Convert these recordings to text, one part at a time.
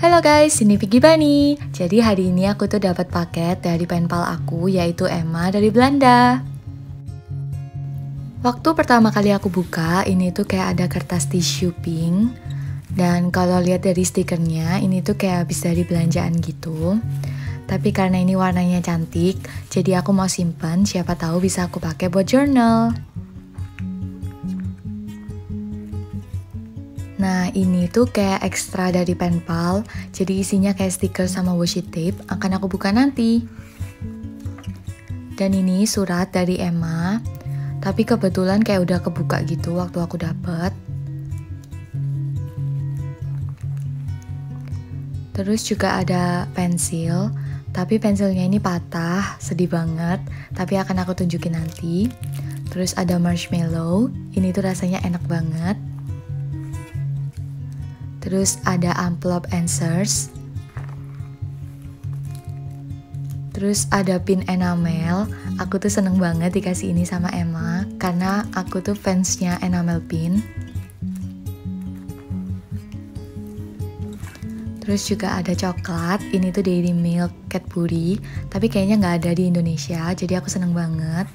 Halo guys, ini Vicky Bani. Jadi hari ini aku tuh dapat paket dari penpal aku, yaitu Emma dari Belanda. Waktu pertama kali aku buka, ini tuh kayak ada kertas tisu pink. Dan kalau lihat dari stikernya, ini tuh kayak habis dari belanjaan gitu. Tapi karena ini warnanya cantik, jadi aku mau simpan, siapa tahu bisa aku pakai buat journal. Nah, ini tuh kayak ekstra dari penpal, jadi isinya kayak stiker sama washi tape, akan aku buka nanti. Dan ini surat dari Emma, tapi kebetulan kayak udah kebuka gitu waktu aku dapet. Terus juga ada pensil, tapi pensilnya ini patah, sedih banget, tapi akan aku tunjukin nanti. Terus ada marshmallow, ini tuh rasanya enak banget. Terus ada amplop answers. Terus ada pin enamel. Aku tuh seneng banget dikasih ini sama Emma karena aku tuh fansnya enamel pin. Terus juga ada coklat. Ini tuh Dairy Milk Cadbury, tapi kayaknya nggak ada di Indonesia, jadi aku seneng banget.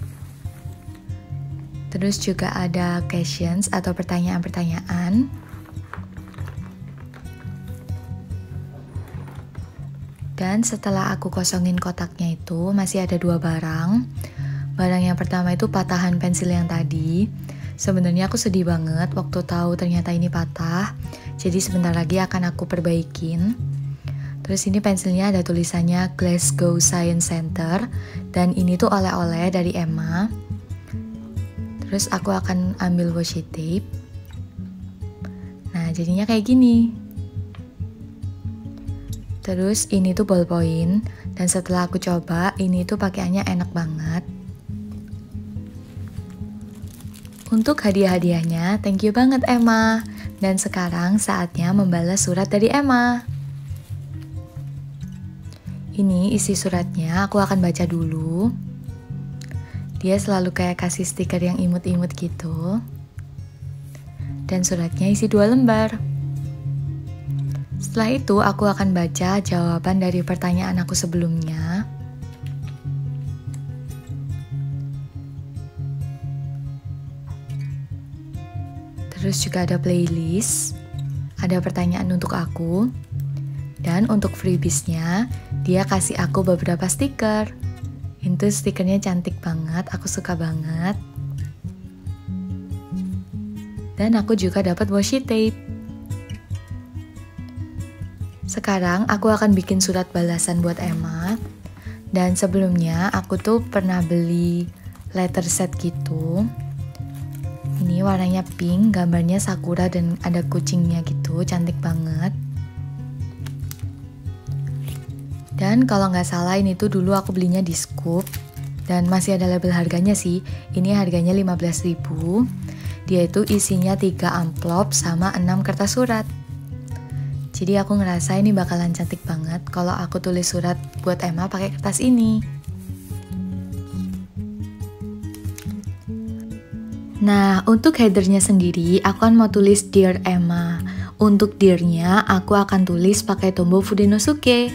Terus juga ada questions atau pertanyaan-pertanyaan. Dan setelah aku kosongin kotaknya itu, masih ada dua barang. Barang yang pertama itu patahan pensil yang tadi. Sebenarnya aku sedih banget waktu tahu ternyata ini patah. Jadi sebentar lagi akan aku perbaikin. Terus ini pensilnya ada tulisannya Glasgow Science Center. Dan ini tuh oleh-oleh dari Emma. Terus aku akan ambil washi tape. Nah, jadinya kayak gini. Terus ini tuh ballpoint, dan setelah aku coba, ini tuh pakaiannya enak banget. Untuk hadiah-hadiahnya, thank you banget Emma. Dan sekarang saatnya membalas surat dari Emma. Ini isi suratnya, aku akan baca dulu. Dia selalu kayak kasih stiker yang imut-imut gitu. Dan suratnya isi 2 lembar. Setelah itu, aku akan baca jawaban dari pertanyaan aku sebelumnya. Terus juga ada playlist, ada pertanyaan untuk aku, dan untuk freebiesnya, dia kasih aku beberapa stiker. Itu stikernya cantik banget, aku suka banget. Dan aku juga dapat washi tape. Sekarang aku akan bikin surat balasan buat Emma. Dan sebelumnya aku tuh pernah beli letter set gitu. Ini warnanya pink, gambarnya sakura dan ada kucingnya gitu, cantik banget. Dan kalau nggak salah ini tuh dulu aku belinya di Scoop. Dan masih ada label harganya sih, ini harganya 15.000. Dia itu isinya 3 amplop sama 6 kertas surat. Jadi aku ngerasa ini bakalan cantik banget kalau aku tulis surat buat Emma pakai kertas ini. Nah, untuk headernya sendiri, aku kan mau tulis Dear Emma. Untuk Dear-nya, aku akan tulis pakai tombol Fudenosuke.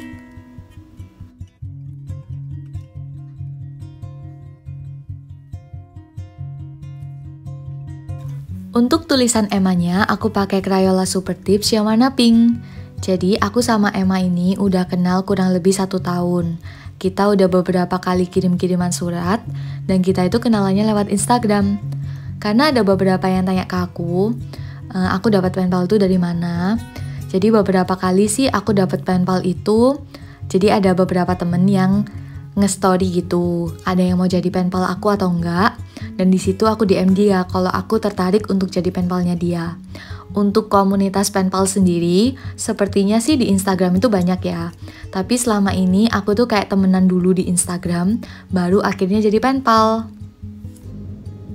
Untuk tulisan Emma-nya, aku pakai Crayola Super Tips yang warna pink. Jadi, aku sama Emma ini udah kenal kurang lebih 1 tahun. Kita udah beberapa kali kirim-kiriman surat, dan kita itu kenalannya lewat Instagram. Karena ada beberapa yang tanya ke aku dapat penpal itu dari mana. Jadi beberapa kali sih aku dapat penpal itu, jadi ada beberapa temen yang nge-story gitu, ada yang mau jadi penpal aku atau enggak. Dan di situ aku DM dia kalau aku tertarik untuk jadi penpalnya dia. Untuk komunitas penpal sendiri, sepertinya sih di Instagram itu banyak ya. Tapi selama ini aku tuh kayak temenan dulu di Instagram, baru akhirnya jadi penpal.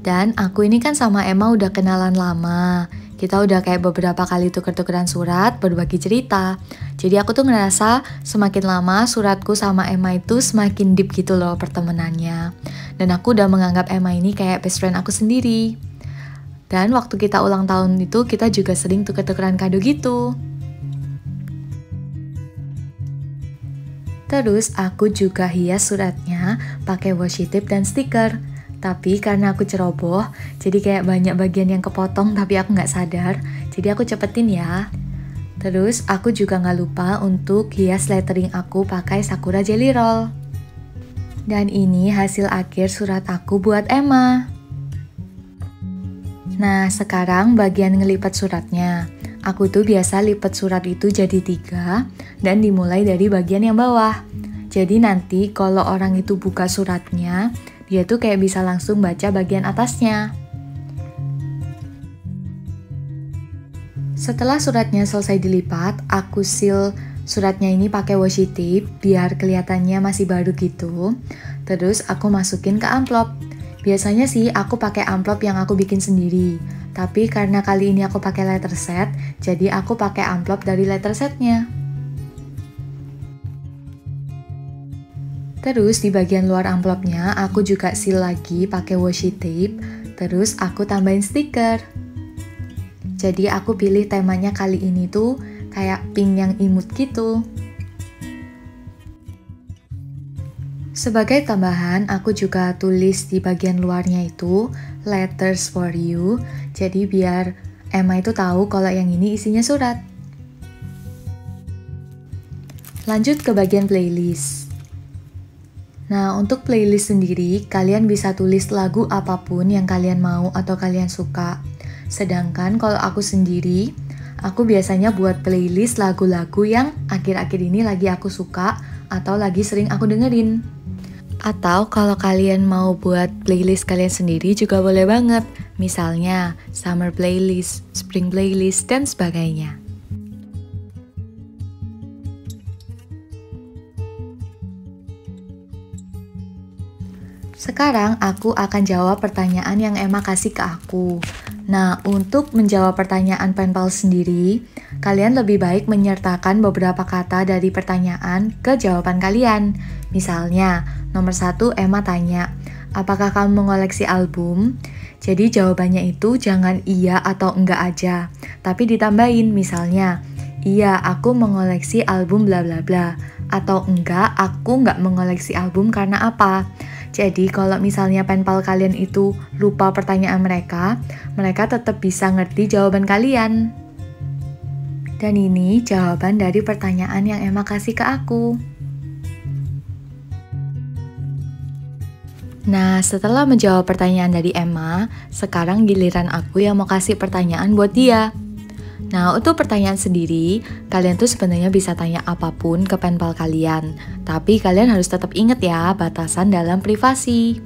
Dan aku ini kan sama Emma udah kenalan lama. Kita udah kayak beberapa kali tuker-tukeran surat, berbagi cerita. Jadi aku tuh ngerasa semakin lama suratku sama Emma itu semakin deep gitu loh pertemanannya. Dan aku udah menganggap Emma ini kayak best friend aku sendiri. Dan waktu kita ulang tahun itu kita juga sering tuker-tukeran kado gitu. Terus aku juga hias suratnya pakai washi tape dan stiker. Tapi karena aku ceroboh, jadi kayak banyak bagian yang kepotong tapi aku nggak sadar. Jadi aku cepetin ya. Terus aku juga nggak lupa untuk hias lettering aku pakai Sakura Jelly Roll. Dan ini hasil akhir surat aku buat Emma. Nah, sekarang bagian ngelipat suratnya. Aku tuh biasa lipat surat itu jadi 3 dan dimulai dari bagian yang bawah. Jadi nanti kalau orang itu buka suratnya, dia tuh kayak bisa langsung baca bagian atasnya. Setelah suratnya selesai dilipat, aku seal suratnya ini pakai washi tape biar kelihatannya masih baru gitu. Terus aku masukin ke amplop. Biasanya sih aku pakai amplop yang aku bikin sendiri. Tapi karena kali ini aku pakai letter set, jadi aku pakai amplop dari letter setnya. Terus di bagian luar amplopnya aku juga seal lagi pakai washi tape. Terus aku tambahin stiker. Jadi aku pilih temanya kali ini tuh kayak pink yang imut gitu. Sebagai tambahan, aku juga tulis di bagian luarnya itu letters for you. Jadi biar Emma itu tahu kalau yang ini isinya surat. Lanjut ke bagian playlist. Nah, untuk playlist sendiri, kalian bisa tulis lagu apapun yang kalian mau atau kalian suka. Sedangkan kalau aku sendiri, aku biasanya buat playlist lagu-lagu yang akhir-akhir ini lagi aku suka atau lagi sering aku dengerin. Atau kalau kalian mau buat playlist kalian sendiri juga boleh banget. Misalnya summer playlist, spring playlist, dan sebagainya. Sekarang aku akan jawab pertanyaan yang Emma kasih ke aku. Nah, untuk menjawab pertanyaan penpal sendiri, kalian lebih baik menyertakan beberapa kata dari pertanyaan ke jawaban kalian. Misalnya, nomor 1 Emma tanya, apakah kamu mengoleksi album? Jadi jawabannya itu jangan iya atau enggak aja, tapi ditambahin misalnya, iya aku mengoleksi album bla bla bla, atau enggak aku enggak mengoleksi album karena apa. Jadi kalau misalnya penpal kalian itu lupa pertanyaan mereka tetap bisa ngerti jawaban kalian. Dan ini jawaban dari pertanyaan yang Emma kasih ke aku. Nah, setelah menjawab pertanyaan dari Emma, sekarang giliran aku yang mau kasih pertanyaan buat dia. Nah, untuk pertanyaan sendiri, kalian tuh sebenarnya bisa tanya apapun ke penpal kalian. Tapi kalian harus tetap ingat ya, batasan dalam privasi.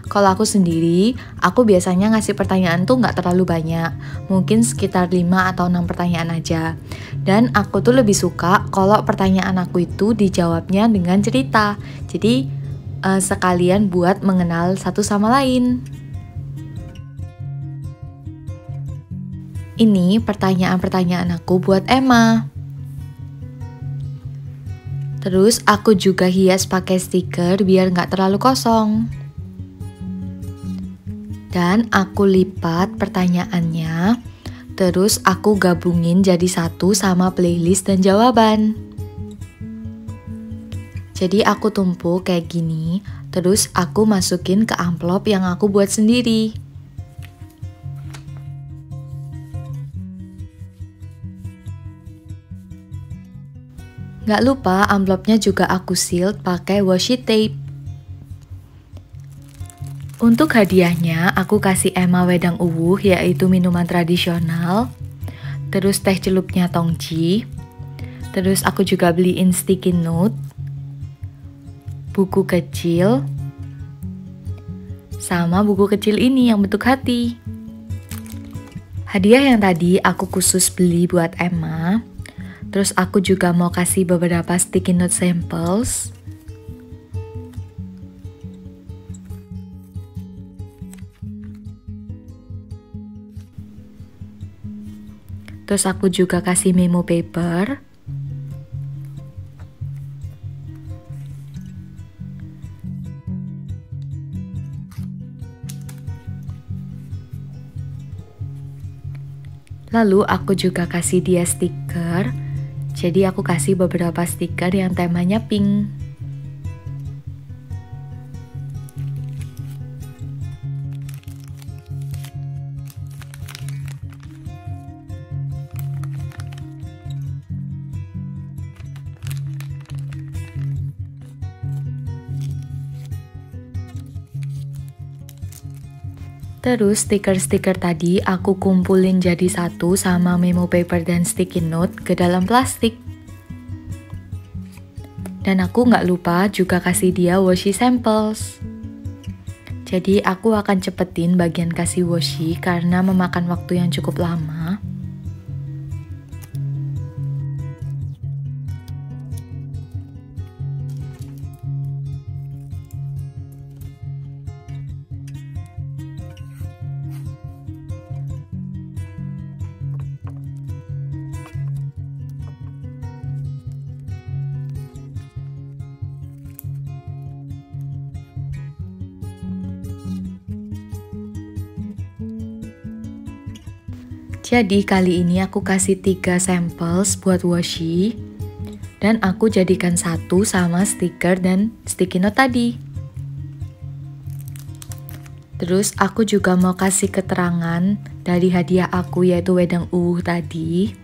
Kalau aku sendiri, aku biasanya ngasih pertanyaan tuh nggak terlalu banyak. Mungkin sekitar 5 atau 6 pertanyaan aja. Dan aku tuh lebih suka kalau pertanyaan aku itu dijawabnya dengan cerita. Jadi, sekalian buat mengenal satu sama lain. Ini pertanyaan-pertanyaan aku buat Emma. Terus aku juga hias pakai stiker biar nggak terlalu kosong. Dan aku lipat pertanyaannya, terus aku gabungin jadi satu sama playlist dan jawaban. Jadi aku tumpuk kayak gini, terus aku masukin ke amplop yang aku buat sendiri. Gak lupa amplopnya juga aku seal pakai washi tape. Untuk hadiahnya aku kasih Emma wedang uwuh yaitu minuman tradisional. Terus teh celupnya Tongji. Terus aku juga beliin sticky note, buku kecil, sama buku kecil ini yang bentuk hati. Hadiah yang tadi aku khusus beli buat Emma. Terus aku juga mau kasih beberapa sticky note samples. Terus aku juga kasih memo paper. Lalu aku juga kasih dia stiker. Jadi aku kasih beberapa stiker yang temanya pink. Terus stiker-stiker tadi aku kumpulin jadi satu sama memo paper dan sticky note ke dalam plastik. Dan aku nggak lupa juga kasih dia washi samples. Jadi aku akan cepetin bagian kasih washi karena memakan waktu yang cukup lama. Jadi kali ini aku kasih 3 samples buat washi dan aku jadikan satu sama stiker dan sticky note tadi. Terus aku juga mau kasih keterangan dari hadiah aku yaitu wedang uwuh tadi.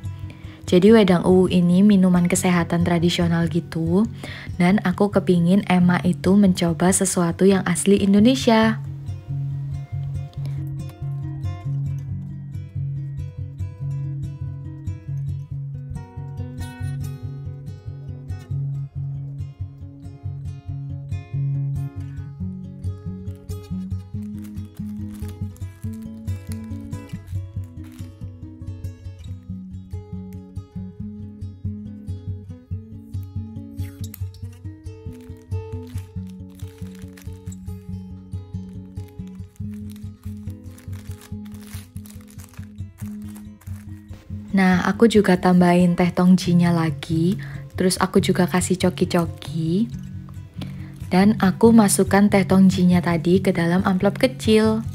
Jadi wedang uwuh ini minuman kesehatan tradisional gitu dan aku kepingin Emma itu mencoba sesuatu yang asli Indonesia. Nah, aku juga tambahin teh tongjinya lagi, terus aku juga kasih coki-coki. Dan aku masukkan teh tongjinya tadi ke dalam amplop kecil.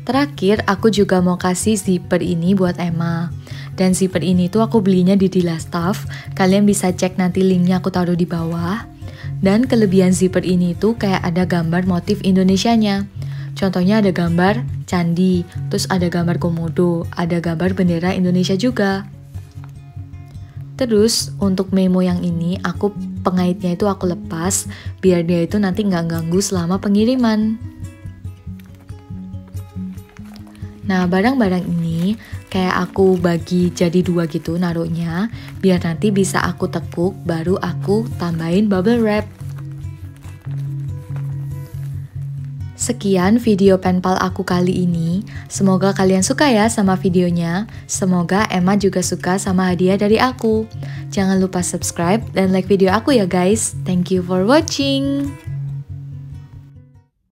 Terakhir, aku juga mau kasih zipper ini buat Emma. Dan zipper ini tuh aku belinya di Dilastaf. Kalian bisa cek nanti linknya aku taruh di bawah. Dan kelebihan zipper ini tuh kayak ada gambar motif Indonesianya. Contohnya ada gambar candi, terus ada gambar komodo, ada gambar bendera Indonesia juga. Terus untuk memo yang ini aku pengaitnya itu aku lepas biar dia itu nanti nggak ganggu selama pengiriman. Nah, barang-barang ini kayak aku bagi jadi 2 gitu naruhnya, biar nanti bisa aku tekuk, baru aku tambahin bubble wrap. Sekian video penpal aku kali ini, semoga kalian suka ya sama videonya, semoga Emma juga suka sama hadiah dari aku. Jangan lupa subscribe dan like video aku ya guys, thank you for watching.